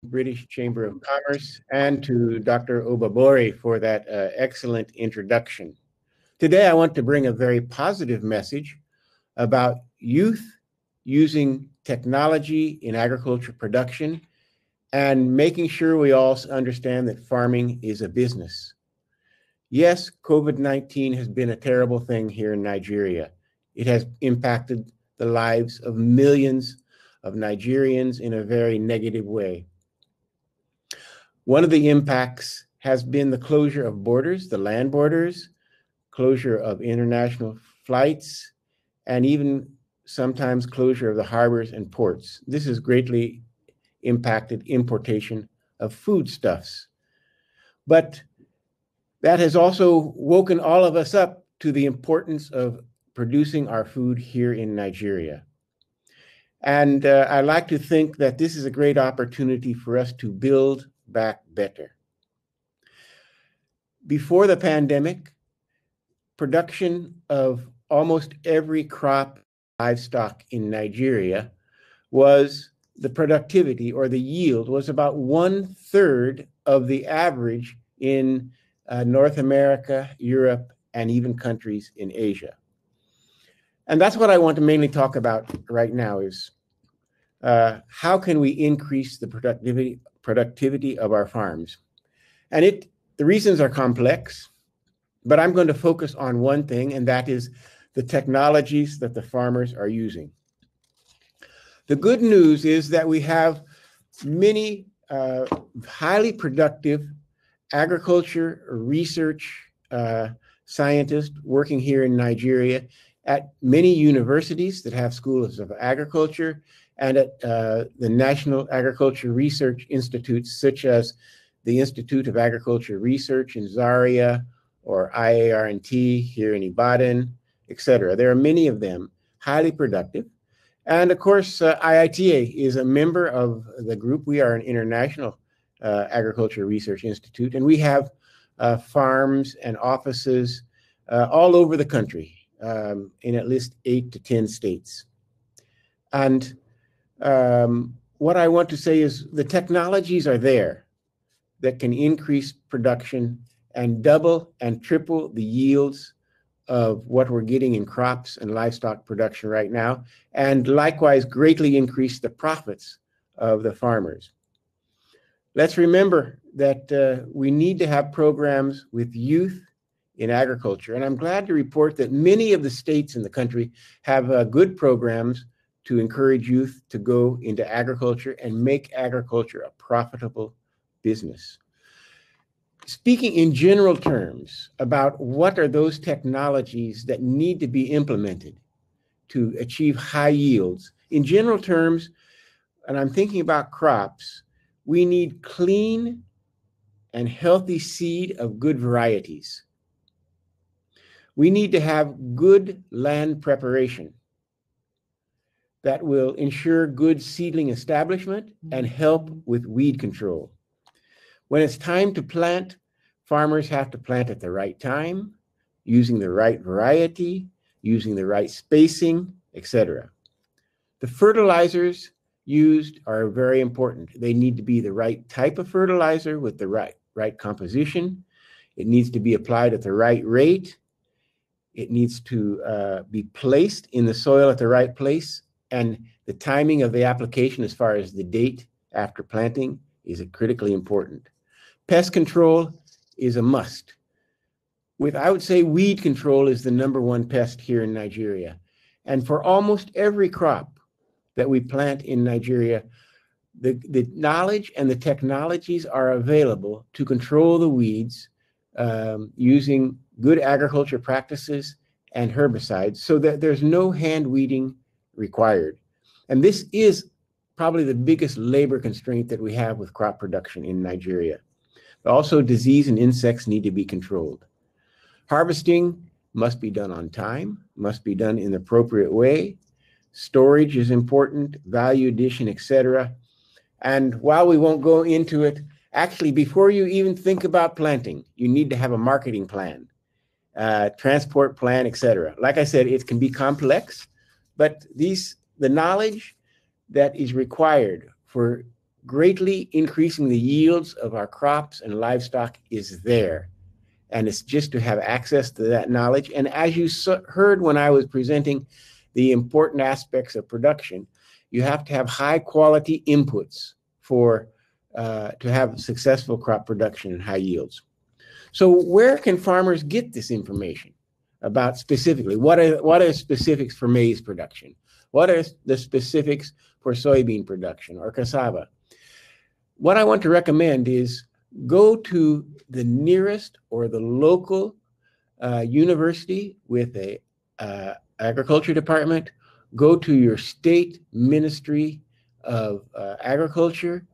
British Chamber of Commerce, and to Dr. Obabori for that excellent introduction. Today, I want to bring a very positive message about youth using technology in agriculture production and making sure we all understand that farming is a business. Yes, COVID-19 has been a terrible thing here in Nigeria. It has impacted the lives of millions of Nigerians in a very negative way. One of the impacts has been the closure of borders, the land borders, closure of international flights, and even sometimes closure of the harbors and ports. This has greatly impacted importation of foodstuffs. But that has also woken all of us up to the importance of producing our food here in Nigeria. And I like to think that this is a great opportunity for us to build back better. Before the pandemic, production of almost every crop livestock in Nigeria was the productivity or the yield was about 1/3 of the average in North America, Europe, and even countries in Asia. And that's what I want to mainly talk about right now is how can we increase the productivity of our farms? And the reasons are complex, but I'm going to focus on one thing, and that is the technologies that the farmers are using. The good news is that we have many highly productive agriculture research scientists working here in Nigeria at many universities that have schools of agriculture and at the National Agriculture Research Institutes, such as the Institute of Agriculture Research in Zaria or IARNT here in Ibadan, etc. There are many of them, highly productive. And of course, IITA is a member of the group. We are an international agriculture research institute, and we have farms and offices all over the country in at least 8 to 10 states. And what I want to say is the technologies are there that can increase production and double and triple the yields of what we're getting in crops and livestock production right now, and likewise greatly increase the profits of the farmers. Let's remember that we need to have programs with youth in agriculture, and I'm glad to report that many of the states in the country have good programs to encourage youth to go into agriculture and make agriculture a profitable business. Speaking in general terms about what are those technologies that need to be implemented to achieve high yields, in general terms, and I'm thinking about crops, we need clean and healthy seed of good varieties. We need to have good land preparation that will ensure good seedling establishment and help with weed control. When it's time to plant, farmers have to plant at the right time, using the right variety, using the right spacing, etc. The fertilizers used are very important. They need to be the right type of fertilizer with the right composition. It needs to be applied at the right rate. It needs to be placed in the soil at the right place. And the timing of the application as far as the date after planting is critically important. Pest control is a must. I would say weed control is the #1 pest here in Nigeria. And for almost every crop that we plant in Nigeria, the knowledge and the technologies are available to control the weeds using good agriculture practices and herbicides so that there's no hand weeding required. And this is probably the biggest labor constraint that we have with crop production in Nigeria. But also, disease and insects need to be controlled. Harvesting must be done on time, must be done in the appropriate way. Storage is important, value addition, etc. And while we won't go into it, actually, before you even think about planting, you need to have a marketing plan, transport plan, etc. Like I said, it can be complex, but the knowledge that is required for greatly increasing the yields of our crops and livestock is there. And it's just to have access to that knowledge. And as you heard when I was presenting the important aspects of production, you have to have high quality inputs for to have successful crop production and high yields. So where can farmers get this information about specifically? What are specifics for maize production? What are the specifics for soybean production or cassava? What I want to recommend is go to the nearest or the local university with a agriculture department. Go to your state ministry of agriculture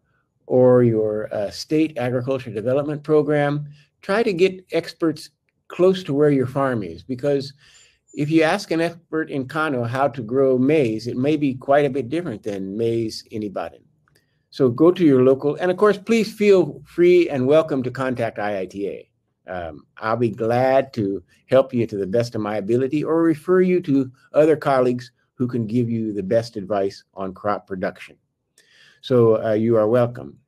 or your state agriculture development program. Try to get experts close to where your farm is, because if you ask an expert in Kano how to grow maize, it may be quite a bit different than maize in Ibadan. So go to your local, and of course, please feel free and welcome to contact IITA. I'll be glad to help you to the best of my ability or refer you to other colleagues who can give you the best advice on crop production. So you are welcome.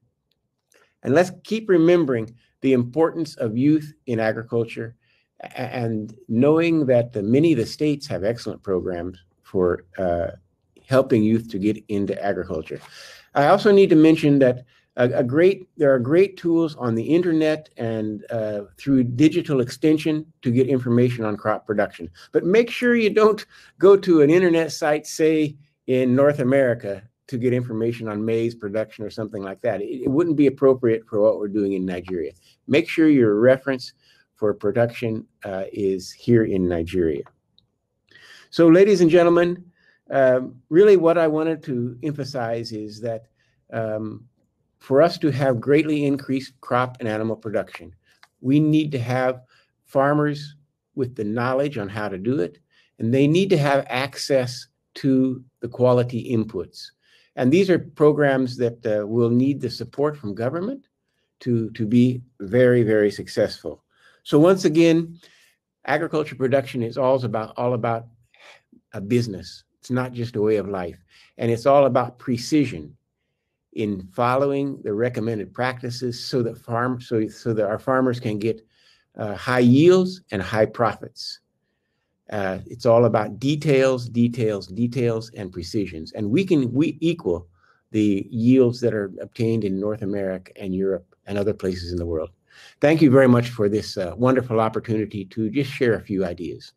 And let's keep remembering the importance of youth in agriculture and knowing that many of the states have excellent programs for helping youth to get into agriculture. I also need to mention that there are great tools on the internet and through digital extension to get information on crop production. But make sure you don't go to an internet site, say in North America, to get information on maize production or something like that. It wouldn't be appropriate for what we're doing in Nigeria. Make sure your reference for production is here in Nigeria. So ladies and gentlemen, really what I wanted to emphasize is that for us to have greatly increased crop and animal production, we need to have farmers with the knowledge on how to do it, and they need to have access to the quality inputs. And these are programs that will need the support from government to be very, very successful. So once again, agriculture production is all about a business. It's not just a way of life. And it's all about precision in following the recommended practices so that our farmers can get high yields and high profits. It's all about details, and precisions. And we equal the yields that are obtained in North America and Europe and other places in the world. Thank you very much for this wonderful opportunity to just share a few ideas.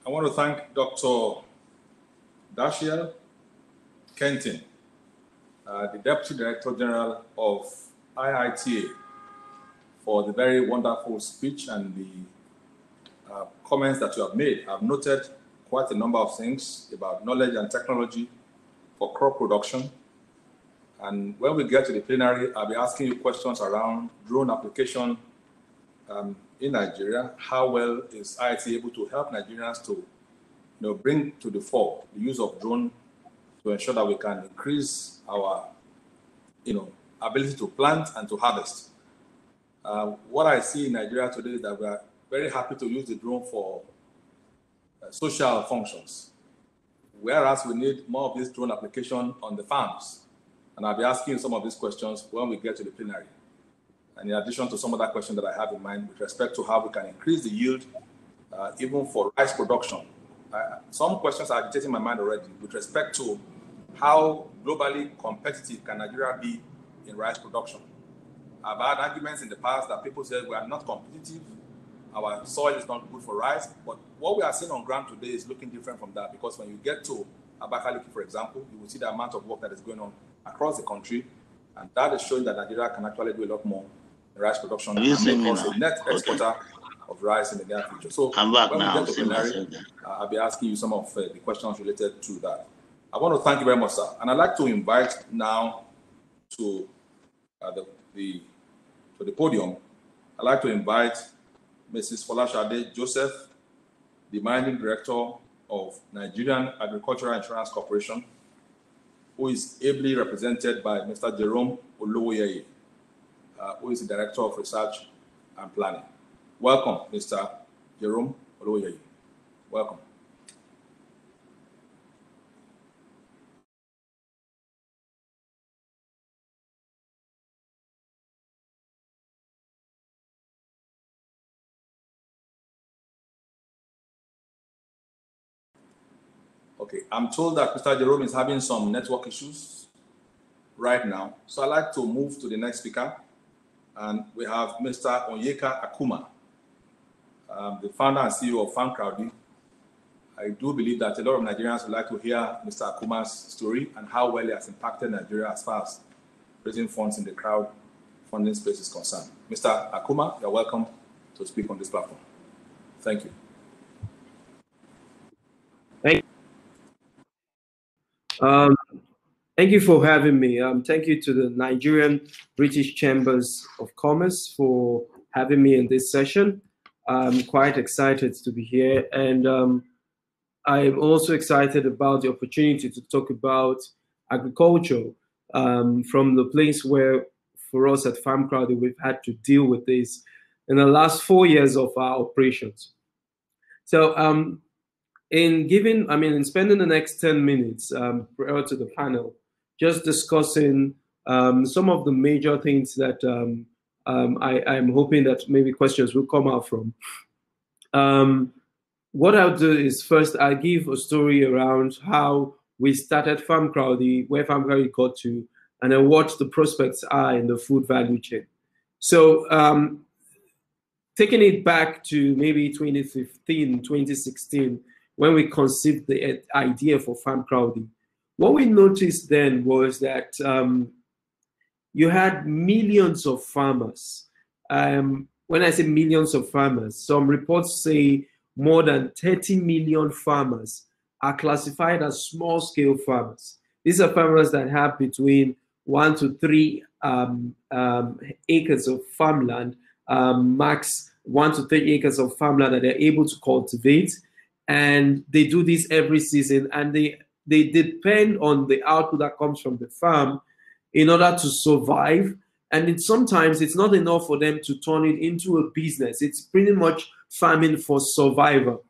I want to thank Dr. Dashiell Kenton, the Deputy Director General of IITA, for the very wonderful speech and the comments that you have made. I've noted quite a number of things about knowledge and technology for crop production. And when we get to the plenary, I'll be asking you questions around drone application in Nigeria. How well is IITA able to help Nigerians to bring to the fore the use of drone to ensure that we can increase our ability to plant and to harvest? What I see in Nigeria today is that we are very happy to use the drone for social functions, whereas we need more of this drone application on the farms. And I'll be asking you some of these questions when we get to the plenary. And in addition to some other questions that I have in mind with respect to how we can increase the yield, even for rice production. Some questions are agitating my mind already with respect to how globally competitive can Nigeria be in rice production. I've had arguments in the past that people said we are not competitive, our soil is not good for rice, but what we are seeing on ground today is looking different from that, because when you get to Abakaliki, for example, you will see the amount of work that is going on across the country, and that is showing that Nigeria can actually do a lot more in rice production and make us a net exporter of rice in the near future. So when we get to plenary, I'll be asking you some of the questions related to that. I want to thank you very much, sir. And I'd like to invite now to the podium, I'd like to invite Mrs. Folashade Joseph, the Managing Director of Nigerian Agricultural Insurance Corporation, who is ably represented by Mr. Jerome Olowyeye, who is the Director of Research and Planning. Welcome, Mr. Jerome Olowyeye. Welcome. Okay, I'm told that Mr. Jerome is having some network issues right now. So I'd like to move to the next speaker. And we have Mr. Onyeka Akumah, the founder and CEO of Farmcrowdy. I do believe that a lot of Nigerians would like to hear Mr. Akumah's story and how well he has impacted Nigeria as far as raising funds in the crowdfunding space is concerned. Mr. Akumah, you're welcome to speak on this platform. Thank you. Thank you. Thank you for having me. Thank you to the Nigerian-British Chambers of Commerce for having me in this session. I'm quite excited to be here, and I'm also excited about the opportunity to talk about agriculture from the place where, for us at Farmcrowdy, we've had to deal with this in the last 4 years of our operations. So in spending the next 10 minutes prior to the panel, just discussing some of the major things that I'm hoping that maybe questions will come out from. What I'll do is first I'll give a story around how we started Farmcrowdy, where Farmcrowdy got to, and then what the prospects are in the food value chain. So taking it back to maybe 2015, 2016, when we conceived the idea for Farmcrowdy, what we noticed then was that you had millions of farmers. When I say millions of farmers, some reports say more than 30 million farmers are classified as small-scale farmers. These are farmers that have between 1 to 3 acres of farmland, max 1 to 3 acres of farmland that they're able to cultivate. And they do this every season, and they depend on the output that comes from the farm in order to survive. And sometimes it's not enough for them to turn it into a business. It's pretty much farming for survival.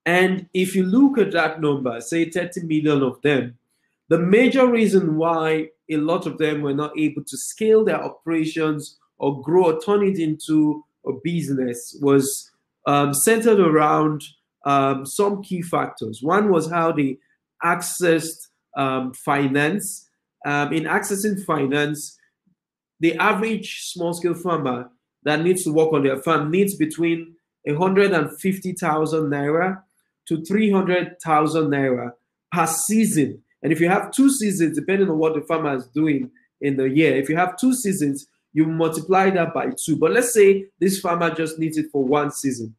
And if you look at that number, say 30 million of them, the major reason why a lot of them were not able to scale their operations or grow or turn it into a business was centered around some key factors. One was how they accessed finance. In accessing finance, the average small-scale farmer that needs to work on their farm needs between 150,000 naira to 300,000 naira per season. And if you have 2 seasons, depending on what the farmer is doing in the year, if you have 2 seasons, you multiply that by 2. But let's say this farmer just needs it for 1 season.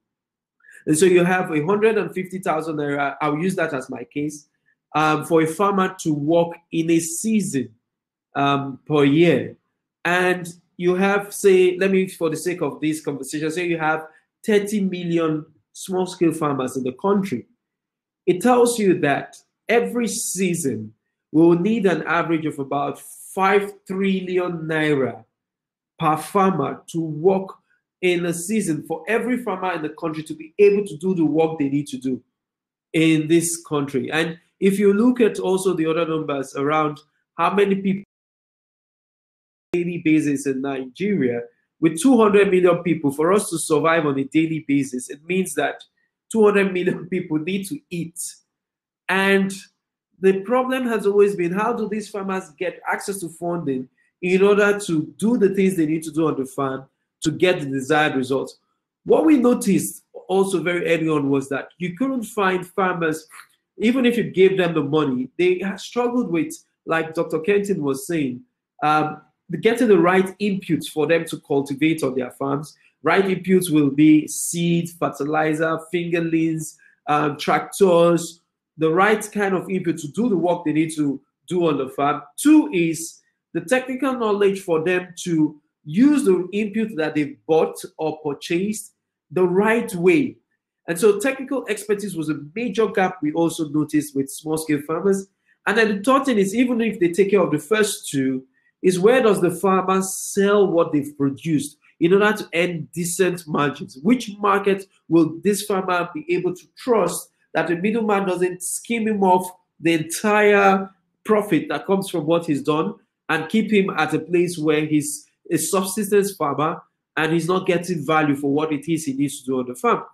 And so you have 150,000 naira. I'll use that as my case for a farmer to work in a season per year. And you have, say, let me, for the sake of this conversation, say you have 30 million small-scale farmers in the country. It tells you that every season we will need an average of about 5 trillion naira per farmer to work in a season for every farmer in the country to be able to do the work they need to do in this country. And if you look at also the other numbers around how many people on a daily basis in Nigeria, with 200 million people, for us to survive on a daily basis, it means that 200 million people need to eat. And the problem has always been, how do these farmers get access to funding in order to do the things they need to do on the farm to get the desired results? What we noticed also very early on was that you couldn't find farmers, even if you gave them the money, they struggled with, like Dr. Kenton was saying, getting the right inputs for them to cultivate on their farms. Right inputs will be seed, fertilizer, fingerlings, tractors, the right kind of input to do the work they need to do on the farm. 2 is the technical knowledge for them to use the input that they've bought or purchased the right way. And so technical expertise was a major gap we also noticed with small-scale farmers. And then the third thing is, even if they take care of the first two, is where does the farmer sell what they've produced in order to earn decent margins? Which market will this farmer be able to trust that the middleman doesn't skim him off the entire profit that comes from what he's done and keep him at a place where he's a subsistence farmer and he's not getting value for what it is he needs to do on the farm?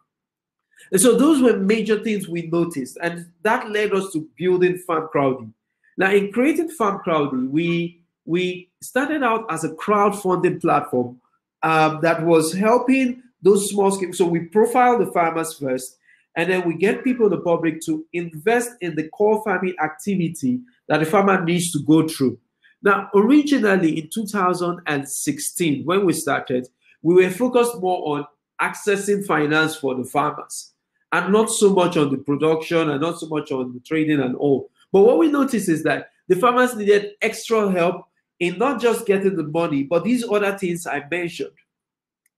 And so those were major things we noticed, and that led us to building Farmcrowdy. Now, in creating Farmcrowdy, we started out as a crowdfunding platform that was helping those small scale. So we profile the farmers first, and then we get people in the public to invest in the core farming activity that the farmer needs to go through. Now, originally in 2016, when we started, we were focused more on accessing finance for the farmers and not so much on the production and not so much on the trading and all. But what we noticed is that the farmers needed extra help in not just getting the money, but these other things I mentioned.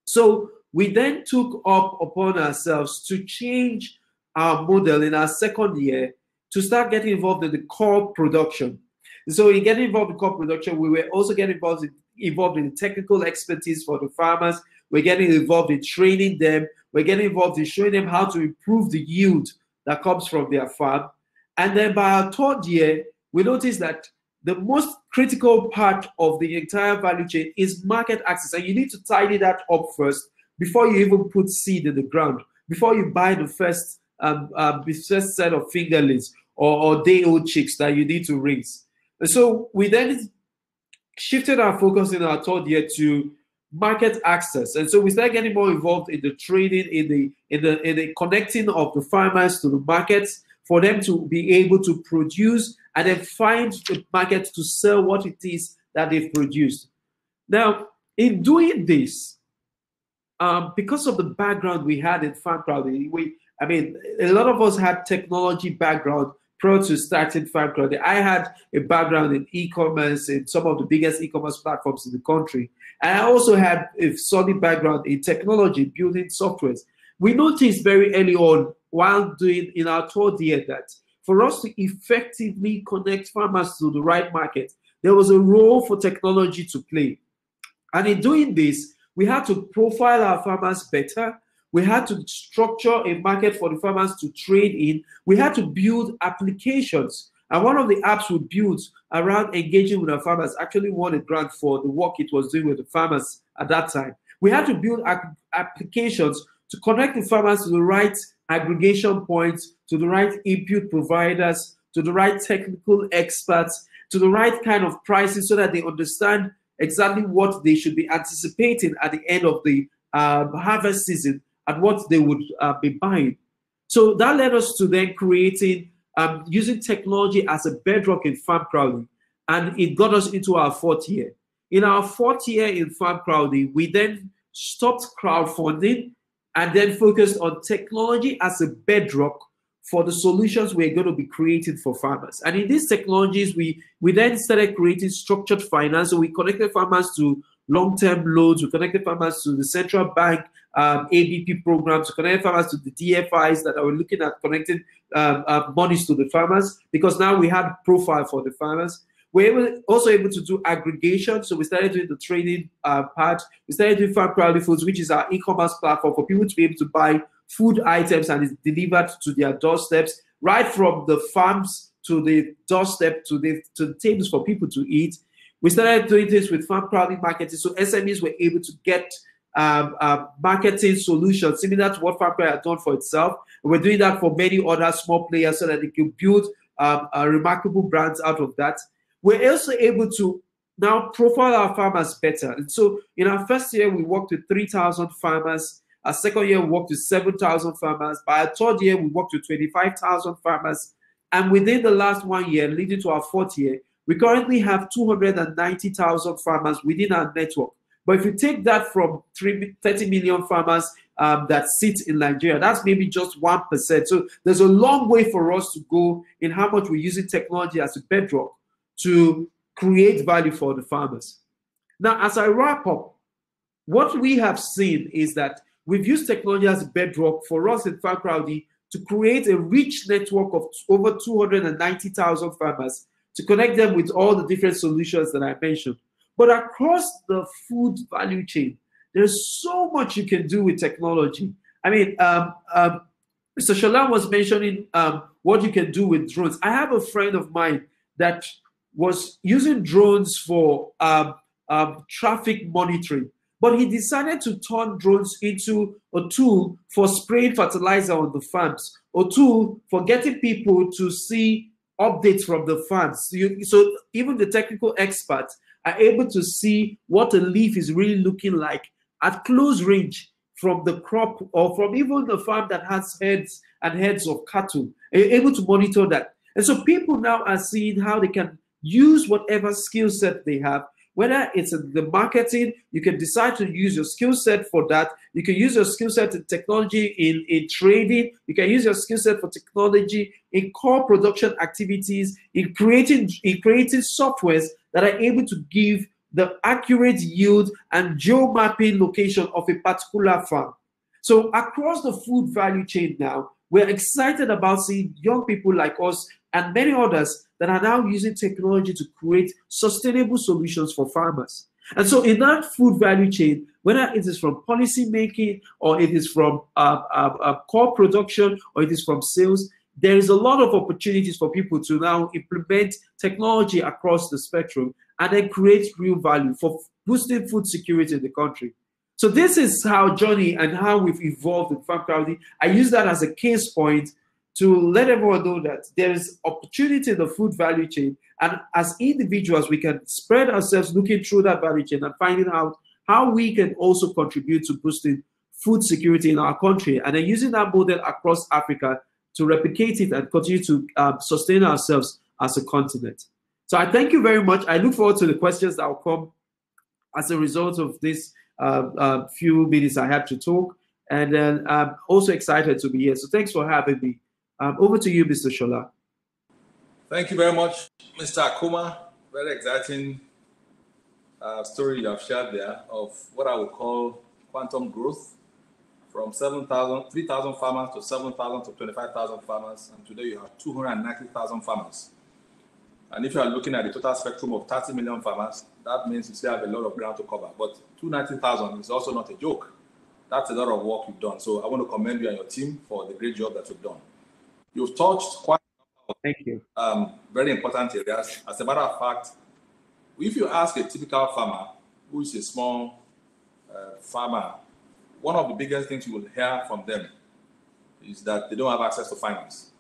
So we then took up upon ourselves to change our model in our second year to start getting involved in the core production. So in getting involved in core production, we were also getting involved in technical expertise for the farmers. We're getting involved in training them. We're getting involved in showing them how to improve the yield that comes from their farm. And then by our third year, we noticed that the most critical part of the entire value chain is market access. And you need to tidy that up first before you even put seed in the ground, before you buy the first set of fingerlings or day-old chicks that you need to raise. And so we then shifted our focus in our third year to market access, and so we started getting more involved in the trading, in the connecting of the farmers to the markets for them to be able to produce and then find the market to sell what it is that they've produced. Now, in doing this, because of the background we had in Farmcrowdy, a lot of us had technology background prior to starting Farmcrowdy. I had a background in e-commerce, in some of the biggest e-commerce platforms in the country. And I also had a solid background in technology, building softwares. We noticed very early on, while doing in our third year, that for us to effectively connect farmers to the right market, there was a role for technology to play. And in doing this, we had to profile our farmers better. We had to structure a market for the farmers to trade in. We had to build applications. And one of the apps we built around engaging with our farmers actually won a grant for the work it was doing with the farmers at that time. We had to build applications to connect the farmers to the right aggregation points, to the right input providers, to the right technical experts, to the right kind of pricing so that they understand exactly what they should be anticipating at the end of the harvest season and what they would be buying. So that led us to then creating, using technology as a bedrock in Farmcrowdy, and it got us into our fourth year. In our fourth year in Farmcrowdy, we then stopped crowdfunding and then focused on technology as a bedrock for the solutions we're going to be creating for farmers. And in these technologies, we then started creating structured finance. So we connected farmers to long-term loans, we connected farmers to the central bank ABP programs, we connected farmers to the DFIs that are looking at connecting monies to the farmers, because now we had profile for the farmers. We're also able to do aggregation. So we started doing the trading part. We started doing Farmcrowdy Foods, which is our e-commerce platform for people to be able to buy food items and it's delivered to their doorsteps, right from the farms to the doorstep to the tables for people to eat. We started doing this with Farmcrowdy marketing. So SMEs were able to get marketing solutions similar to what Farmcrowdy had done for itself. And we're doing that for many other small players so that they can build remarkable brands out of that. We're also able to now profile our farmers better. And so in our first year, we worked with 3,000 farmers. Our second year, we worked with 7,000 farmers. By our third year, we worked with 25,000 farmers. And within the last 1 year, leading to our fourth year, we currently have 290,000 farmers within our network. But if you take that from 30 million farmers that sit in Nigeria, that's maybe just 1%. So there's a long way for us to go in how much we're using technology as a bedrock to create value for the farmers. Now, as I wrap up, what we have seen is that we've used technology as a bedrock for us in Farmcrowdy to create a rich network of over 290,000 farmers to connect them with all the different solutions that I mentioned. But across the food value chain, there's so much you can do with technology. I mean, Mr. Shola was mentioning what you can do with drones. I have a friend of mine that was using drones for traffic monitoring, but he decided to turn drones into a tool for spraying fertilizer on the farms, a tool for getting people to see updates from the farms. So even the technical experts are able to see what a leaf is really looking like at close range from the crop or from even the farm that has heads and heads of cattle. You're able to monitor that. And so people now are seeing how they can use whatever skill set they have. Whether it's in the marketing, you can decide to use your skill set for that. You can use your skill set in technology in trading. You can use your skill set for technology in core production activities, in creating softwares that are able to give the accurate yield and geo-mapping location of a particular farm. So across the food value chain now, we're excited about seeing young people like us and many others that are now using technology to create sustainable solutions for farmers. And so in that food value chain, whether it is from policy making or it is from core production or it is from sales, there is a lot of opportunities for people to now implement technology across the spectrum and then create real value for boosting food security in the country. So this is how Johnny and how we've evolved in Farmcrowdy. I use that as a case point to let everyone know that there is opportunity in the food value chain. And as individuals, we can spread ourselves looking through that value chain and finding out how we can also contribute to boosting food security in our country. And then using that model across Africa to replicate it and continue to sustain ourselves as a continent. So I thank you very much. I look forward to the questions that will come as a result of this few minutes I had to talk. And then I'm also excited to be here. So thanks for having me. Over to you, Mr. Shola. Thank you very much, Mr. Akumah. Very exciting story you have shared there of what I would call quantum growth from 3,000 farmers to 7,000 to 25,000 farmers. And today you have 290,000 farmers. And if you are looking at the total spectrum of 30 million farmers, that means you still have a lot of ground to cover. But 290,000 is also not a joke. That's a lot of work you've done. So I want to commend you and your team for the great job that you've done. You've touched quite Thank you. Very important areas. As a matter of fact, if you ask a typical farmer who is a small farmer, one of the biggest things you will hear from them is that they don't have access to finance.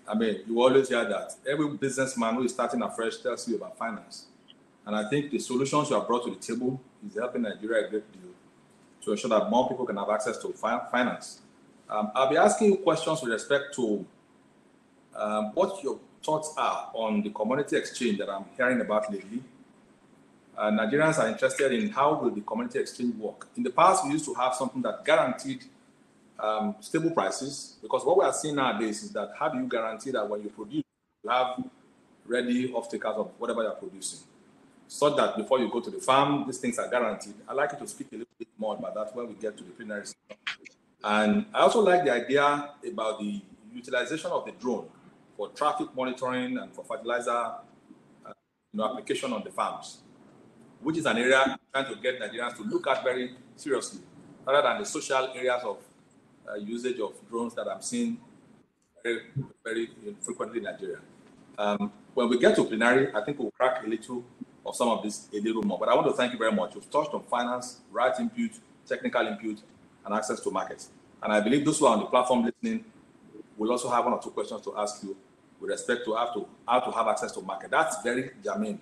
I mean, you always hear that. Every businessman who is starting afresh tells you about finance. And I think the solutions you have brought to the table is helping Nigeria a great deal to ensure that more people can have access to finance. I'll be asking you questions with respect to what your thoughts are on the commodity exchange that I'm hearing about lately. Nigerians are interested in how will the commodity exchange work. In the past, we used to have something that guaranteed stable prices, because what we are seeing nowadays is that how do you guarantee that when you produce, you have ready off-takers of whatever you're producing, so that before you go to the farm, these things are guaranteed. I'd like you to speak a little bit more about that when we get to the plenary session. And I also like the idea about the utilization of the drone for traffic monitoring and for fertilizer application on the farms, which is an area I'm trying to get Nigerians to look at very seriously, rather than the social areas of usage of drones that I'm seeing very, very frequently in Nigeria. When we get to plenary, I think we'll crack a little of some of this a little more. But I want to thank you very much. You've touched on finance, right input, technical input, and access to markets. And I believe those who are on the platform listening will also have one or two questions to ask you with respect to how to have access to market. That's very germane.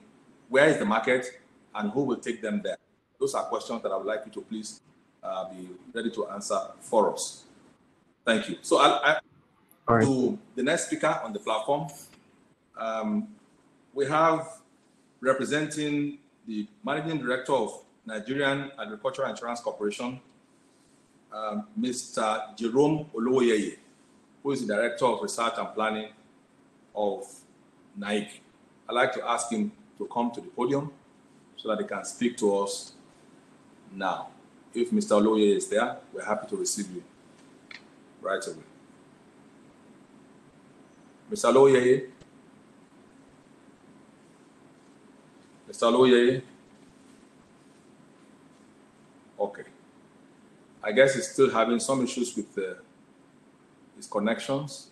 Where is the market and who will take them there? Those are questions that I would like you to please be ready to answer for us. Thank you. So to the next speaker on the platform, we have representing the Managing Director of Nigerian Agricultural Insurance Corporation, Mr. Jerome Olowyeye, who is the Director of Research and Planning of NIITA. I'd like to ask him to come to the podium so that he can speak to us now. if Mr. Olowyeye is there, we're happy to receive you right away. Mr. Olowyeye? Mr. Olowyeye? Okay. I guess he's still having some issues with his connections.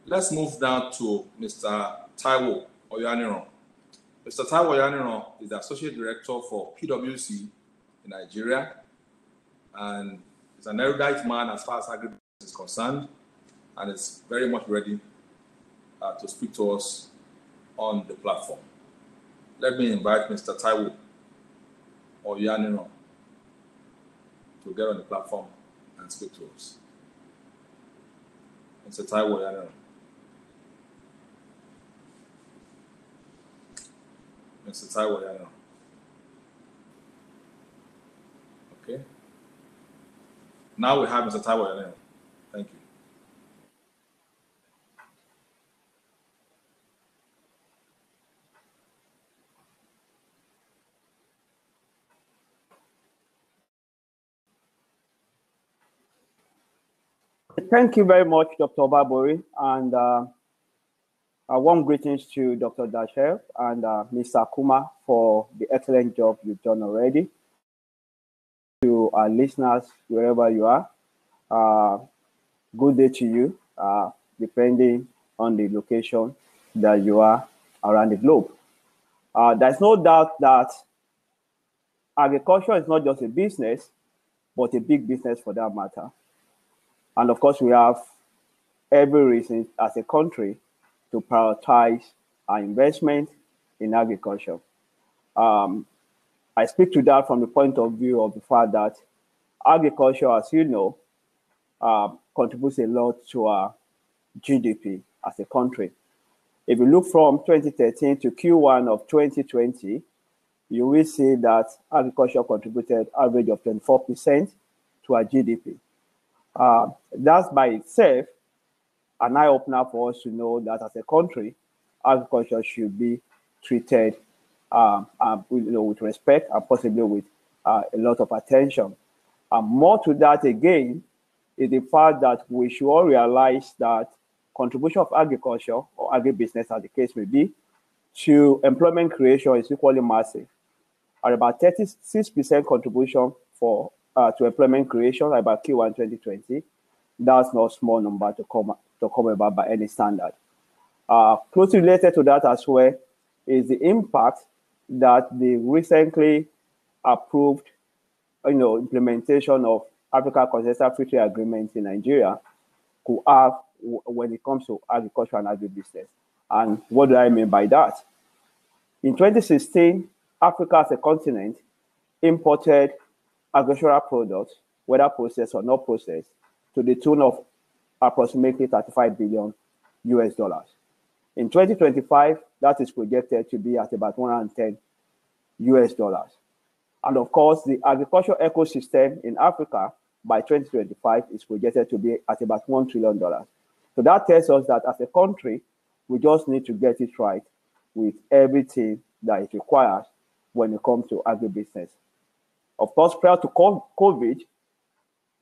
Let's move down to Mr. Taiwo Oyaniran. Mr. Taiwo Oyaniran is the Associate Director for PwC in Nigeria, and he's an erudite man as far as agribusiness is concerned, and is very much ready to speak to us on the platform. Let me invite Mr. Taiwo Oyaniran to get on the platform and speak to us. Mr. Taiwo Oyaniran. Mr. Taiwo Oyaniran. Okay. Now we have Mr. Taiwo Oyaniran. Thank you. Thank you very much, Dr. Babori, and a warm greetings to Dr. Dashev and Mr. Akumah for the excellent job you've done already. To our listeners, wherever you are, good day to you, depending on the location that you are around the globe. There's no doubt that agriculture is not just a business, but a big business for that matter. And of course, we have every reason as a country to prioritize our investment in agriculture. I speak to that from the point of view of the fact that agriculture, as you know, contributes a lot to our GDP as a country. If you look from 2013 to Q1 of 2020, you will see that agriculture contributed an average of 24% to our GDP. That's by itself an eye-opener for us to know that as a country, agriculture should be treated with respect and possibly with a lot of attention. More to that again is the fact that we should all realize that contribution of agriculture or agribusiness, as the case may be, to employment creation is equally massive. At about 36% contribution to employment creation about Q1 2020, that's not a small number to come about by any standard. Closely related to that as well is the impact that the recently approved, implementation of Africa Continental Free Trade Agreement in Nigeria could have when it comes to agriculture and agribusiness. And what do I mean by that? In 2016, Africa as a continent imported agricultural products, whether processed or not processed, to the tune of approximately $35 billion. In 2025, that is projected to be at about $110. And of course, the agricultural ecosystem in Africa by 2025 is projected to be at about $1 trillion. So that tells us that as a country, we just need to get it right with everything that it requires when it comes to agribusiness. Of course, prior to COVID,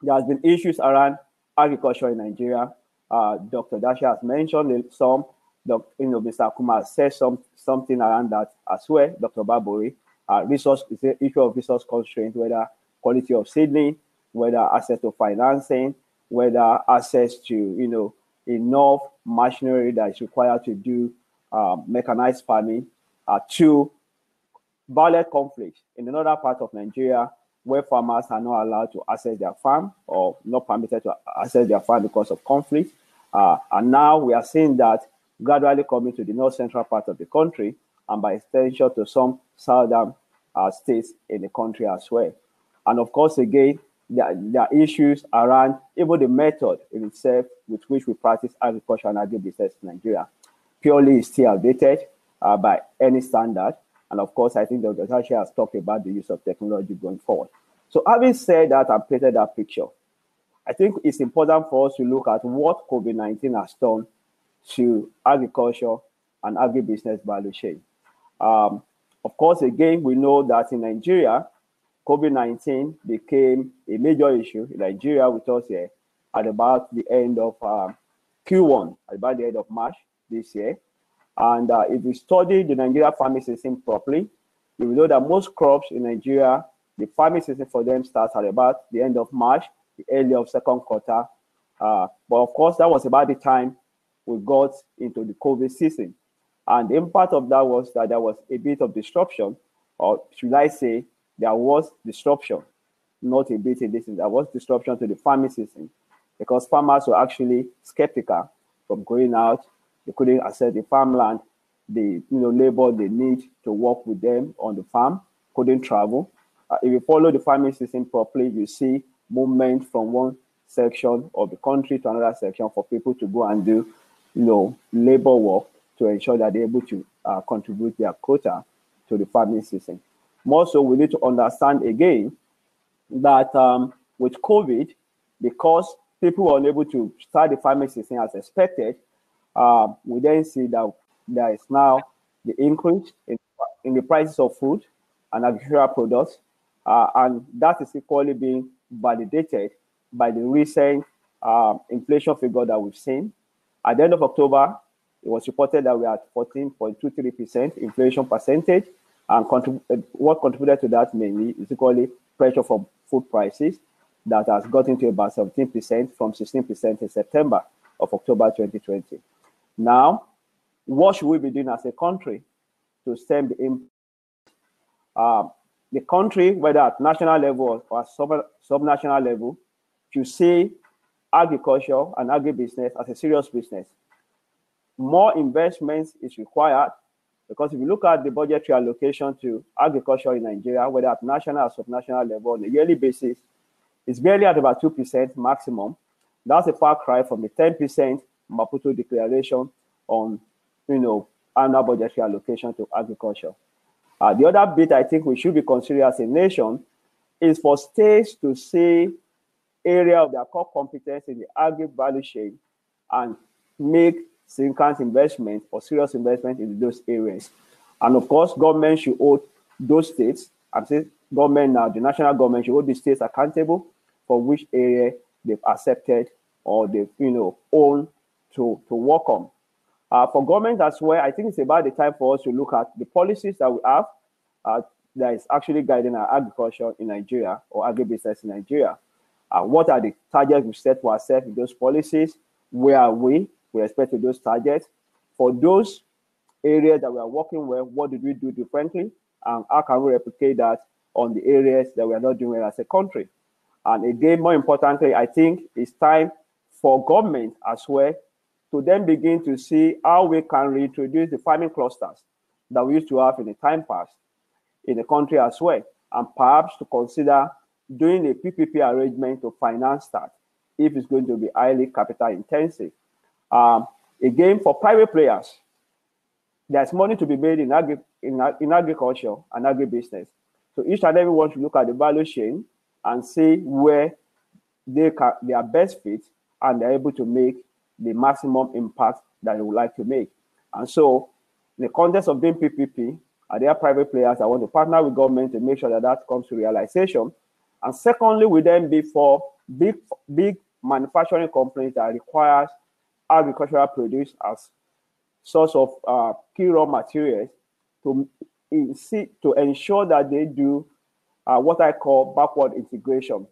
there has been issues around agriculture in Nigeria. Dr. Dasha has mentioned some. Mr. Akumah said something around that as well. Dr. Babori, resource is the issue of resource constraint, whether quality of seedling, whether access to financing, whether access to enough machinery that is required to do mechanized farming, to violent conflicts in another part of Nigeria where farmers are not allowed to access their farm or not permitted to access their farm because of conflict. And now we are seeing that gradually coming to the north central part of the country and by extension to some southern states in the country as well. And of course, again, there are issues around even the method in itself with which we practice agriculture and agribusiness in Nigeria. Purely is still outdated by any standard. And of course, I think Dr. Tasha has talked about the use of technology going forward. So having said that and painted that picture, I think it's important for us to look at what COVID-19 has done to agriculture and agribusiness value chain. Of course, again, we know that in Nigeria, COVID-19 became a major issue in Nigeria with us here at about the end of Q1, at about the end of March this year. And if you study the Nigeria farming system properly, you will know that most crops in Nigeria, the farming season for them starts at about the end of March, the early of second quarter. But of course, that was about the time we got into the COVID season. And the impact of that was that there was a bit of disruption, or should I say, there was disruption, not a bit in this, there was disruption to the farming season because farmers were actually skeptical from going out. They couldn't access the farmland, the labor they need to work with them on the farm, couldn't travel. If you follow the farming season properly, you see movement from one section of the country to another section for people to go and do, labor work to ensure that they're able to contribute their quota to the farming season. More so, we need to understand again that with COVID, because people were unable to start the farming season as expected, we then see that there is now the increase in the prices of food and agricultural products, and that is equally being validated by the recent inflation figure that we've seen. At the end of October, it was reported that we are at 14.23% inflation percentage, and what contributed to that mainly is equally pressure from food prices that has gotten to about 17% from 16% in September of October 2020. Now, what should we be doing as a country to stem the impact? The country, whether at national level or subnational level, should see agriculture and agribusiness as a serious business. More investments is required because if you look at the budgetary allocation to agriculture in Nigeria, whether at national or subnational level on a yearly basis, it's barely at about 2% maximum. That's a far cry from the 10% Maputo declaration on, annual budgetary allocation to agriculture. The other bit I think we should be considering as a nation is for states to see area of their core competence in the agri value chain and make significant investment or serious investment in those areas. And of course, government should hold those states, I'm saying government now, the national government should hold the states accountable for which area they've accepted or they've, owned to work on. For government as well, I think it's about the time for us to look at the policies that we have that is actually guiding our agriculture in Nigeria or agribusiness in Nigeria. What are the targets we set for ourselves in those policies? Where are we with respect to those targets? For those areas that we are working with, what did we do differently? And how can we replicate that on the areas that we are not doing well as a country? And again, more importantly, I think it's time for government as well to then begin to see how we can reintroduce the farming clusters that we used to have in the time past in the country as well, and perhaps to consider doing a PPP arrangement to finance that if it's going to be highly capital intensive. Again, for private players, there's money to be made in agriculture and agribusiness. So each and everyone should look at the value chain and see where they are best fit and they're able to make the maximum impact that they would like to make. And so, in the context of doing PPP, there are private players that want to partner with government to make sure that that comes to realization. And secondly, we then be for big manufacturing companies that requires agricultural produce as source of key raw materials to ensure that they do what I call backward integration.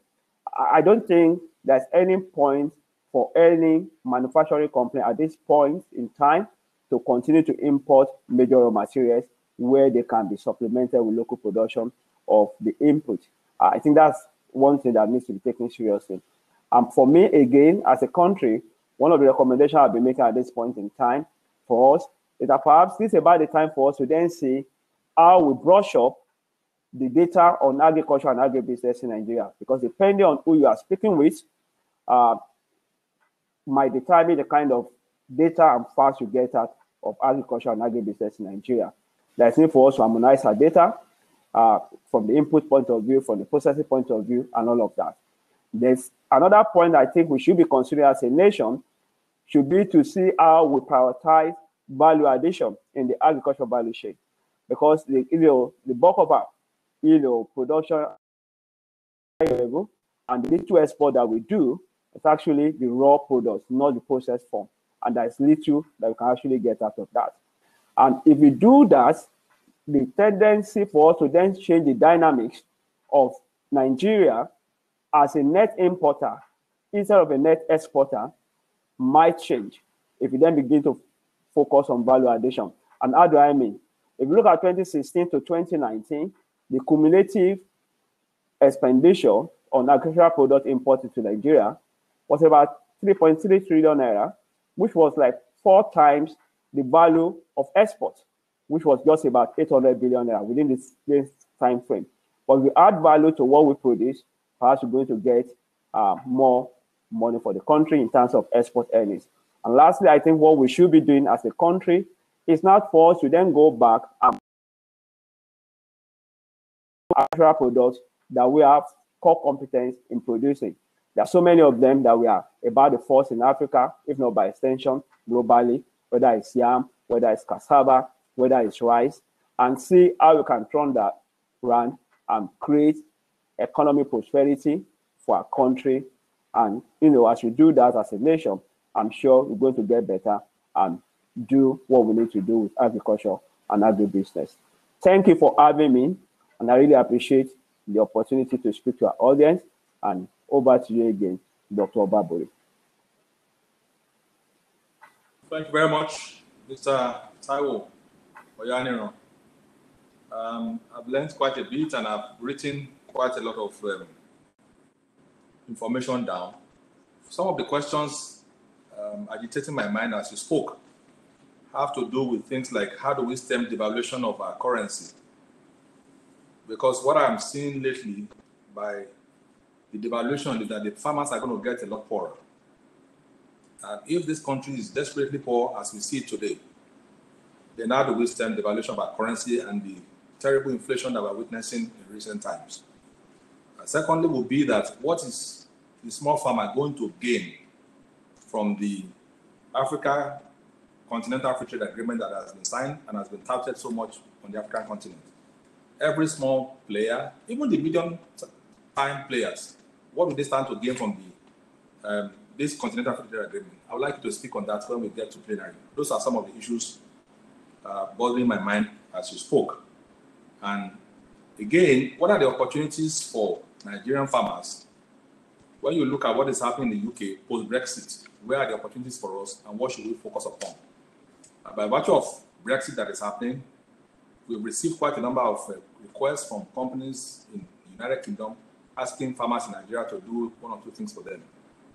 I don't think there's any point for any manufacturing company at this point in time to continue to import major raw materials where they can be supplemented with local production of the input. I think that's one thing that needs to be taken seriously. And for me, again, as a country, one of the recommendations I'll be making at this point in time for us is that perhaps this is about the time for us to then see how we brush up the data on agriculture and agribusiness in Nigeria, because depending on who you are speaking with, might determine the kind of data and facts you get out of agriculture and agribusiness in Nigeria. There's need for us to harmonize our data from the input point of view, from the processing point of view, and all of that. There's another point I think we should be considering as a nation should be to see how we prioritize value addition in the agricultural value chain, because the bulk of our production level, and the little export that we do is actually the raw products, not the processed form. And there's little that we can actually get out of that. And if we do that, the tendency for us to then change the dynamics of Nigeria as a net importer instead of a net exporter might change if we then begin to focus on value addition. And how do I mean? If you look at 2016 to 2019, the cumulative expenditure on agricultural product imported to Nigeria was about 3.3 trillion naira, which was like 4 times the value of export, which was just about 800 billion naira within this time frame. But we add value to what we produce, perhaps we're going to get more money for the country in terms of export earnings. And lastly, I think what we should be doing as a country is not for us to then go back and agricultural products that we have core competence in producing. There are so many of them that we are about the first in Africa, if not by extension, globally, whether it's yam, whether it's cassava, whether it's rice, and see how we can turn that around and create economic prosperity for our country. And, you know, as we do that as a nation, I'm sure we're going to get better and do what we need to do with agriculture and agribusiness. Thank you for having me, and I really appreciate the opportunity to speak to our audience. And over to you again, Dr. Obabori. Thank you very much, Mr. Taiwo Oyaniro. I've learned quite a bit, and I've written quite a lot of information down. Some of the questions agitating my mind as you spoke have to do with things like, how do we stem devaluation of our currency? Because what I'm seeing lately by the devaluation is that the farmers are going to get a lot poorer. And if this country is desperately poor as we see it today, then how do we stem the devaluation of our currency and the terrible inflation that we're witnessing in recent times? Secondly, will be that what is the small farmer going to gain from the Continental Free Trade Agreement that has been signed and has been touted so much on the African continent? Every small player, even the medium-time players, what will they stand to gain from the this Continental Free Trade Agreement? I would like you to speak on that when we get to plenary. Those are some of the issues bothering my mind as you spoke. And again, what are the opportunities for Nigerian farmers? When you look at what is happening in the UK post-Brexit, where are the opportunities for us and what should we focus upon? By virtue of Brexit that is happening, we've received quite a number of requests from companies in the United Kingdom asking farmers in Nigeria to do one or two things for them.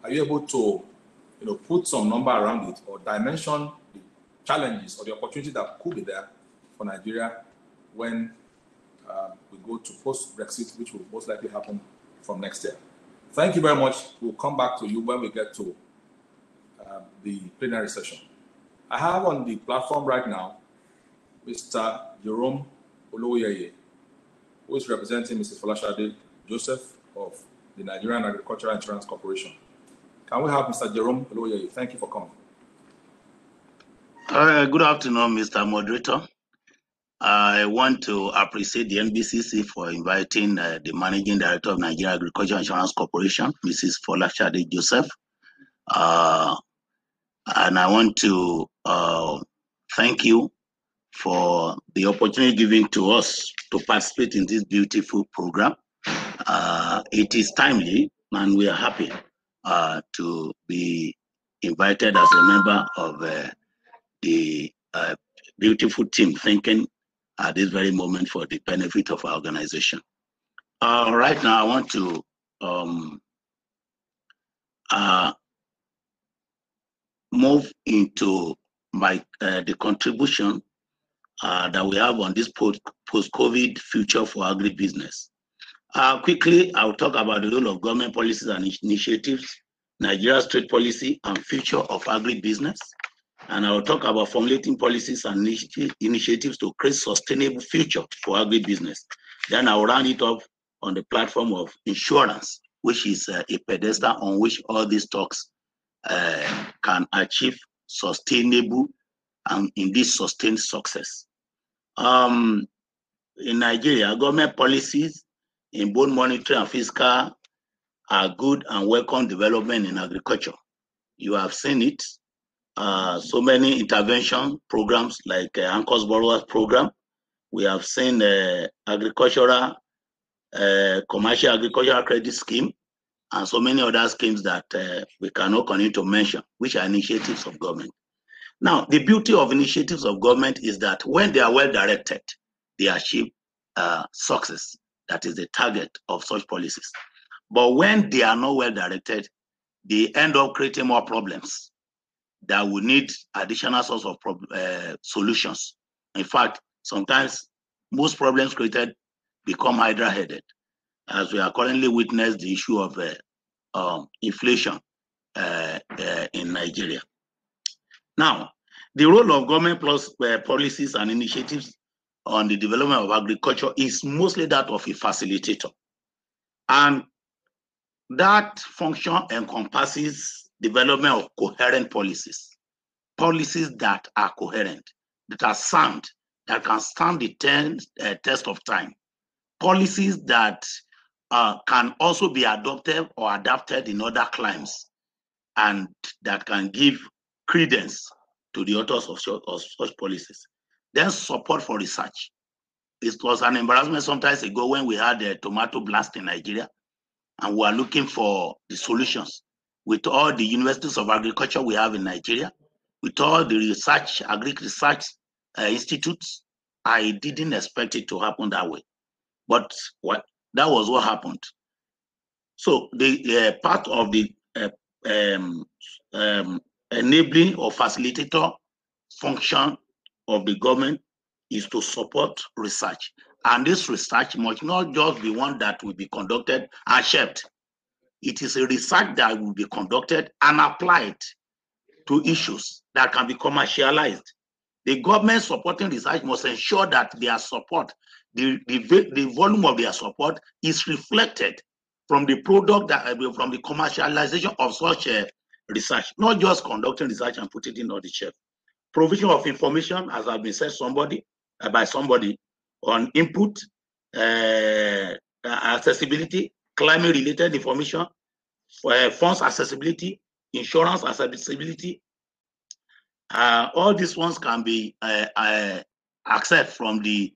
Are you able to, put some number around it or dimension the challenges or the opportunities that could be there for Nigeria when we go to post-Brexit, which will most likely happen from next year? Thank you very much. We'll come back to you when we get to the plenary session. I have on the platform right now Mr. Jerome Olowyeye, who is representing Mrs. Folashade Joseph of the Nigerian Agricultural Insurance Corporation. Can we have Mr. Jerome Olowyeye? Thank you for coming. Good afternoon, Mr. Moderator. I want to appreciate the NBCC for inviting the Managing Director of Nigerian Agricultural Insurance Corporation, Mrs. Folashade Joseph. And I want to thank you for the opportunity given to us to participate in this beautiful program. It is timely, and we are happy to be invited as a member of the beautiful team thinking at this very moment for the benefit of our organization. Right now, I want to move into the contribution that we have on this post-COVID future for agribusiness. Quickly, I'll talk about the role of government policies and initiatives, Nigeria's trade policy and future of agribusiness. And I will talk about formulating policies and initiatives to create sustainable future for agribusiness. Then I will round it up on the platform of insurance, which is a pedestal on which all these talks can achieve sustainable and indeed sustained success. In Nigeria, government policies in both monetary and fiscal are good and welcome development in agriculture. You have seen it. So many intervention programs like Anchor's Borrowers Program. We have seen commercial agricultural credit scheme, and so many other schemes that we cannot continue to mention, which are initiatives of government. Now, the beauty of initiatives of government is that when they are well directed, they achieve success. That is the target of such policies. But when they are not well directed, they end up creating more problems that will need additional source of solutions. In fact, sometimes most problems created become hydra-headed, as we are currently witnessing the issue of inflation in Nigeria. Now, the role of government plus policies and initiatives on the development of agriculture is mostly that of a facilitator. And that function encompasses development of coherent policies that are coherent, that are sound, that can stand the test of time, policies that can also be adopted or adapted in other climes, and that can give credence to the authors of such policies. Then support for research. It was an embarrassment sometimes ago when we had a tomato blast in Nigeria, and we are looking for the solutions with all the universities of agriculture we have in Nigeria, with all the research, agri-research institutes. I didn't expect it to happen that way, but that was what happened. So the part of the enabling or facilitator function of the government is to support research. And this research must not just be one that will be conducted and shelved. It is a research that will be conducted and applied to issues that can be commercialized. The government supporting research must ensure that their support, the volume of their support is reflected from the product, from the commercialization of such research, not just conducting research and put it in on the shelf. Provision of information, as has been said by somebody, on input, accessibility, climate-related information, funds accessibility, insurance accessibility. All these ones can be accessed from the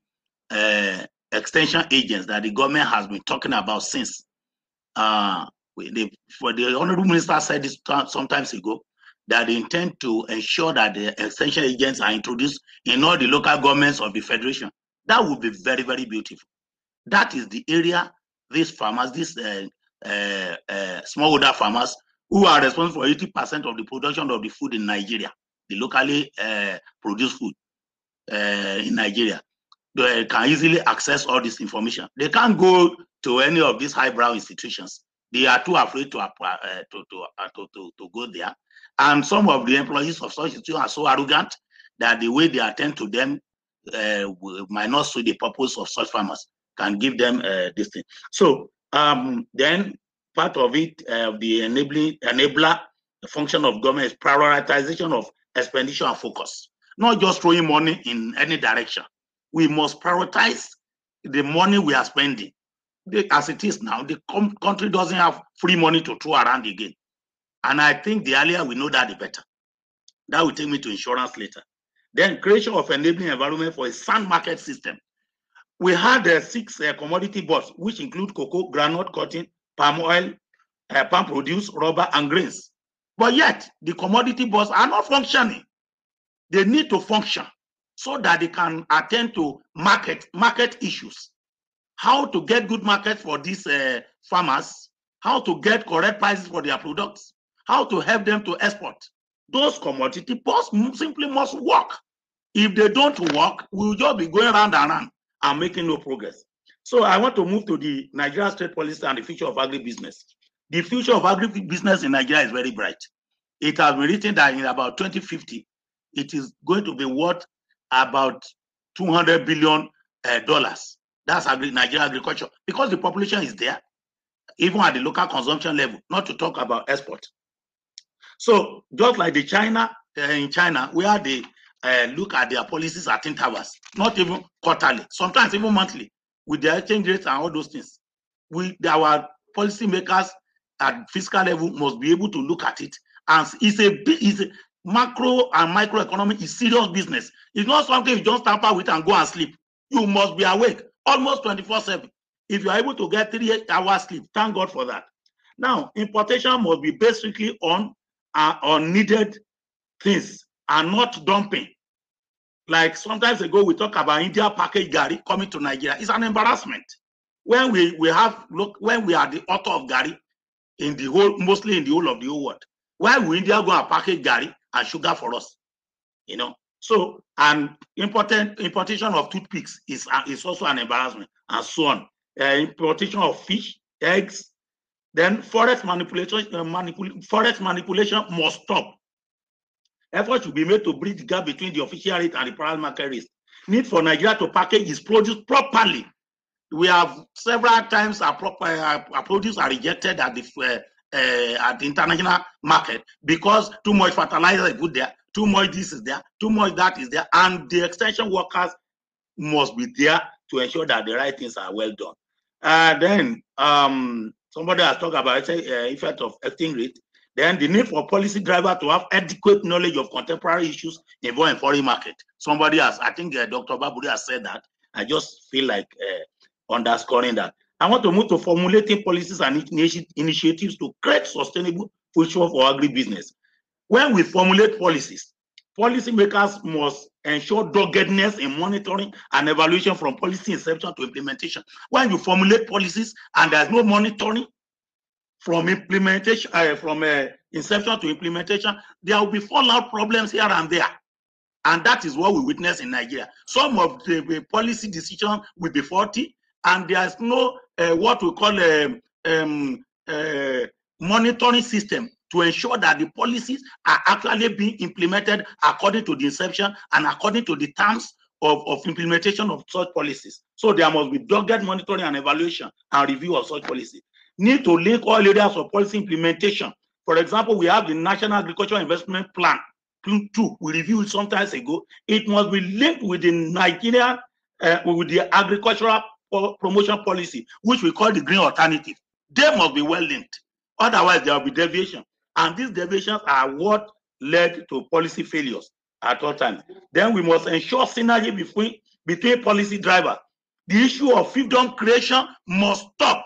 extension agents that the government has been talking about since. The Honorable Minister said this some time ago, that they intend to ensure that the extension agents are introduced in all the local governments of the Federation. That would be very, very beautiful. That is the area these farmers, these smallholder farmers, who are responsible for 80% of the production of the food in Nigeria, the locally produced food in Nigeria, they can easily access all this information. They can't go to any of these highbrow institutions. They are too afraid to go there. And some of the employees of such institutions are so arrogant that the way they attend to them might not suit the purpose of such farmers, can give them this thing. So then part of it, the enabler function of government is prioritization of expenditure and focus, not just throwing money in any direction. We must prioritize the money we are spending. As it is now, the country doesn't have free money to throw around again. And I think the earlier we know that, the better. That will take me to insurance later. Then creation of enabling environment for a sound market system. We had 6 commodity boards, which include cocoa, groundnut, cotton, palm oil, palm produce, rubber, and grains. But yet, the commodity boards are not functioning. They need to function so that they can attend to market issues. How to get good market for these farmers, how to get correct prices for their products, how to help them to export. Those commodity boards simply must work. If they don't work, we'll just be going round and round and making no progress. So I want to move to the Nigerian state policy and the future of agribusiness. The future of agribusiness in Nigeria is very bright. It has been written that in about 2050, it is going to be worth about $200 billion. That's Nigerian agriculture, because the population is there, even at the local consumption level, not to talk about export. So just like in China, where they look at their policies at intervals, not even quarterly, sometimes even monthly, with their exchange rates and all those things. our policymakers at fiscal level must be able to look at it. And it's a macro and microeconomic is serious business. It's not something you just tamper with and go and sleep. You must be awake almost 24/7. If you are able to get 3 hours sleep, thank God for that. Now, importation must be basically on needed things and not dumping. Like sometimes ago, we talk about India packaged gari coming to Nigeria. It's an embarrassment. When we are the author of gari in the whole, mostly in the whole of the whole world. Why will India go and package gari and sugar for us? You know, so and importation of toothpicks is also an embarrassment, and so on. Importation of fish, eggs, then forest manipulation must stop. Effort should be made to bridge the gap between the official rate and the parallel market rate. Need for Nigeria to package its produce properly. We have several times our produce are rejected at the international market because too much fertilizer is good there, too much this is there, too much that is there, and the extension workers must be there to ensure that the right things are well done. Then somebody has talked about effect of exchange rate. Then the need for policy driver to have adequate knowledge of contemporary issues involving foreign market. Somebody has, I think Dr. Baburi has said that. I just feel like underscoring that. I want to move to formulating policies and initiatives to create sustainable future for agribusiness. When we formulate policies, policymakers must ensure doggedness in monitoring and evaluation from policy inception to implementation. When you formulate policies and there's no monitoring from implementation, inception to implementation, there will be fallout problems here and there. And that is what we witness in Nigeria. Some of the policy decisions will be faulty, and there's no what we call a monitoring system to ensure that the policies are actually being implemented according to the inception and according to the terms of implementation of such policies. So there must be dogged monitoring and evaluation and review of such policies. Need to link all areas of policy implementation. For example, we have the National Agricultural Investment Plan 2. We reviewed some time ago. It must be linked with the Nigeria, with the agricultural promotion policy, which we call the green alternative. They must be well linked. Otherwise, there will be deviation. And these deviations are what led to policy failures at all times. Then we must ensure synergy between policy drivers. The issue of fiefdom creation must stop.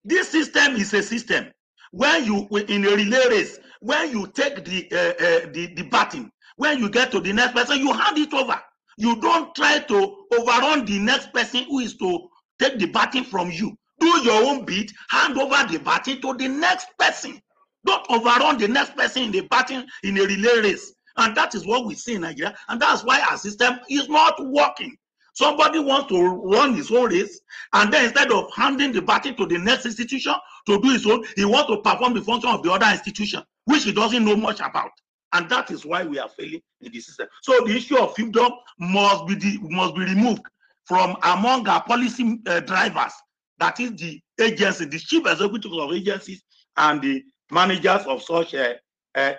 This system is a system. When you, in a relay race, when you take the baton, when you get to the next person, you hand it over. You don't try to overrun the next person who is to take the baton from you. Do your own bit, hand over the baton to the next person. Don't overrun the next person in the baton in a relay race. And that is what we see in Nigeria. And that's why our system is not working. Somebody wants to run his own race, and then instead of handing the baton to the next institution to do his own, he wants to perform the function of the other institution, which he doesn't know much about. And that is why we are failing in the system. So the issue of fiefdom must be removed from among our policy drivers. That is the agency, the chief executives of agencies and the managers of such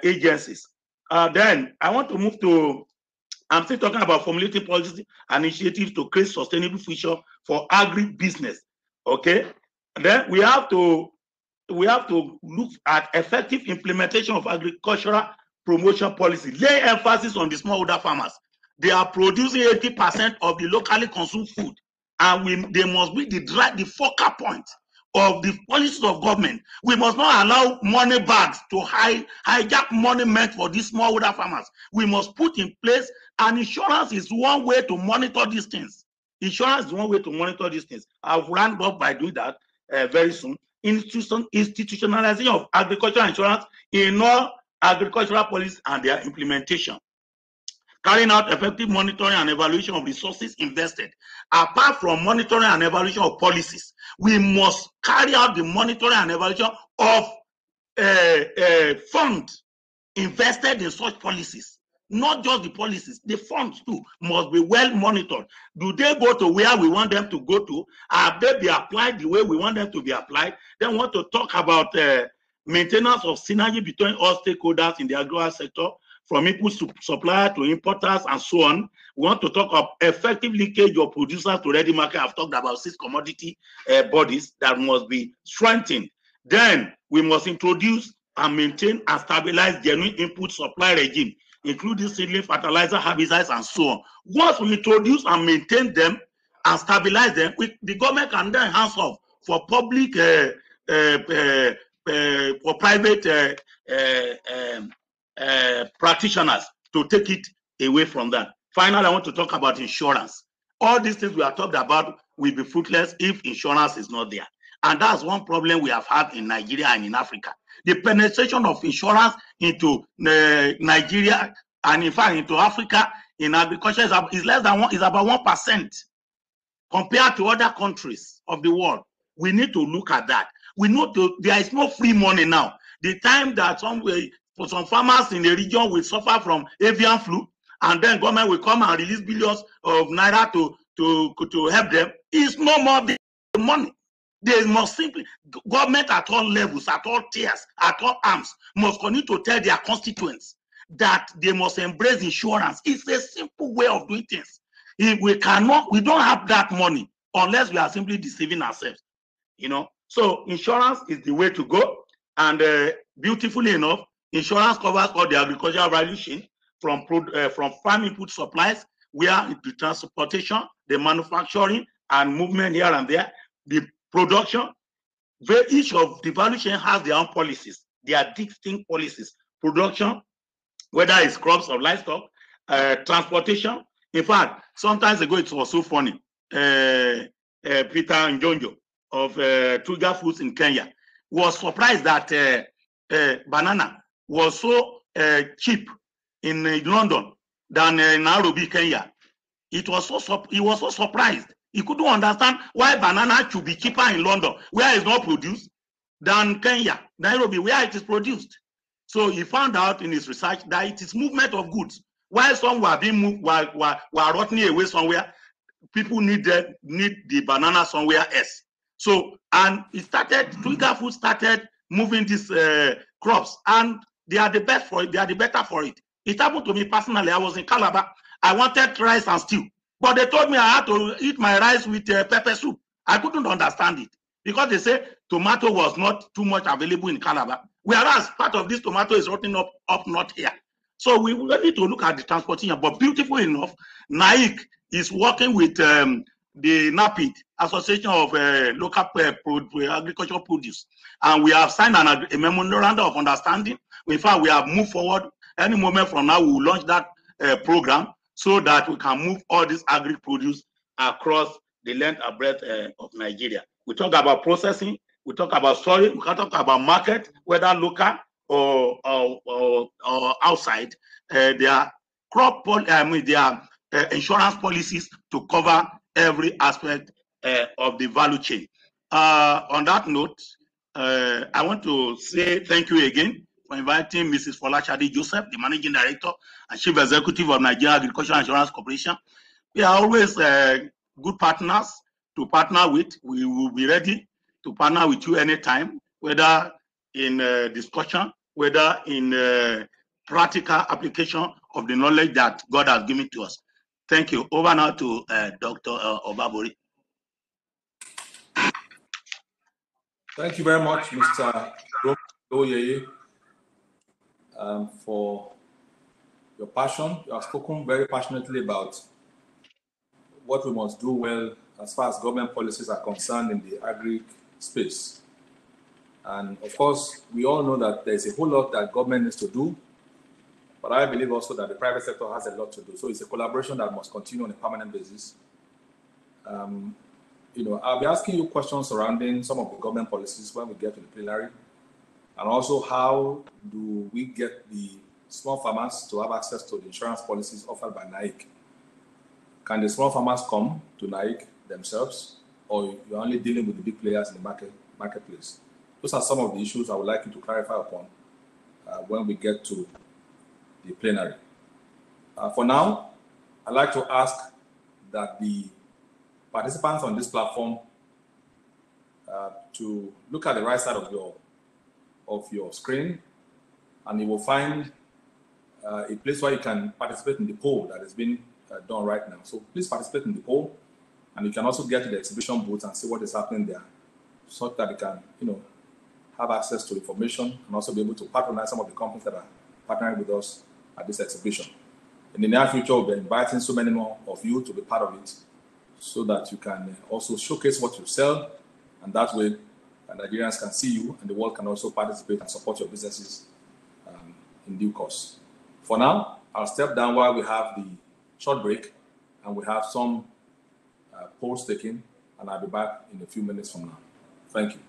agencies. Then I want to move to, I'm still talking about formulating policies and initiatives to create sustainable future for agribusiness. Okay, then we have to look at effective implementation of agricultural promotion policy. Lay emphasis on the smallholder farmers. They are producing 80% of the locally consumed food, and they must be the focal point of the policies of government. We must not allow money bags to hijack money meant for these smallholder farmers. We must put in place, and insurance is one way to monitor these things. Insurance is one way to monitor these things. I've rounded up by doing that very soon. Institutionalization of agricultural insurance in all agricultural policies and their implementation. Carrying out effective monitoring and evaluation of resources invested. Apart from monitoring and evaluation of policies, we must carry out the monitoring and evaluation of funds invested in such policies. Not just the policies, the funds too must be well monitored. Do they go to where we want them to go to? Have they be applied the way we want them to be applied? Then we want to talk about maintenance of synergy between all stakeholders in the agricultural sector. from input supplier to importers and so on. We want to talk of effective linkage of producers to ready market. I've talked about 6 commodity bodies that must be strengthened. Then we must introduce and maintain and stabilize genuine input supply regime, including seedling, fertilizer, herbicides, and so on. Once we introduce and maintain them and stabilize them, the government can then hands off for public, for private practitioners to take it away from that. Finally, I want to talk about insurance. All these things we are talking about will be fruitless if insurance is not there. And that's one problem we have had in Nigeria and in Africa. The penetration of insurance into Nigeria and in fact into Africa in agriculture is less than is about 1% compared to other countries of the world. We need to look at that. We know there is no free money now. The time that for some farmers in the region will suffer from avian flu, and then government will come and release billions of naira to help them, is no more the money. They must simply, government at all levels, at all tiers, at all arms, must continue to tell their constituents that they must embrace insurance. It's a simple way of doing things. If we don't have that money unless we are simply deceiving ourselves, you know. So insurance is the way to go. And beautifully enough, insurance covers all the agricultural value chain from farm input supplies, where the transportation, the manufacturing and movement here and there, the production. Each of the value chain has their own policies. They are distinct policies. Production, whether it's crops or livestock, transportation. In fact, sometimes ago it was so funny. Peter Njonjo of Twiga Foods in Kenya was surprised that banana was so cheap in London than in Nairobi, Kenya. He was so surprised. He couldn't understand why banana should be cheaper in London, where it's not produced, than Kenya, Nairobi, where it is produced. So he found out in his research that it is movement of goods. While some were being moved, were rotting away somewhere, people need the banana somewhere else. So, and it started, Twiga Food started moving these crops, and they are the best for it, they are the better for it. It happened to me personally. I was in Calabar. I wanted rice and stew, but they told me I had to eat my rice with pepper soup. I couldn't understand it because they say tomato was not too much available in Calabar, whereas part of this tomato is rotting up north here. So we need to look at the transportation. But beautiful enough, NAIC is working with the NAPID, Association of Local Agricultural Produce, and we have signed a memorandum of understanding. In fact, we have moved forward. Any moment from now, we will launch that program so that we can move all this agri-produce across the length and breadth of Nigeria. We talk about processing, we talk about storage, we can talk about market, whether local or outside. There are insurance policies to cover every aspect of the value chain. On that note, I want to say thank you again for inviting Mrs. Folashade Joseph, the Managing Director and Chief Executive of Nigerian Agricultural Insurance Corporation. We are always good partners to partner with. We will be ready to partner with you anytime, whether in discussion, whether in practical application of the knowledge that God has given to us. Thank you. Over now to Dr. Obabori. Thank you very much, Mr. Olowyeye, for your passion. You have spoken very passionately about what we must do well as far as government policies are concerned in the agri space. And of course, we all know that there's a whole lot that government needs to do, but I believe also that the private sector has a lot to do. So it's a collaboration that must continue on a permanent basis. I'll be asking you questions surrounding some of the government policies when we get to the plenary, and also how do we get the small farmers to have access to the insurance policies offered by NAIC? Can the small farmers come to NAIC themselves, or you're only dealing with the big players in the marketplace? Those are some of the issues I would like you to clarify upon when we get to the plenary. For now, I'd like to ask that the participants on this platform to look at the right side of your screen, and you will find a place where you can participate in the poll that is being done right now. So please participate in the poll, and you can also get to the exhibition booth and see what is happening there, so that you can, have access to information and also be able to patronize some of the companies that are partnering with us at this exhibition. In the near future, we'll be inviting so many more of you to be part of it, so that you can also showcase what you sell, and that way Nigerians can see you and the world can also participate and support your businesses in due course. For now, I'll step down while we have the short break and we have some polls taken, and I'll be back in a few minutes from now. Thank you.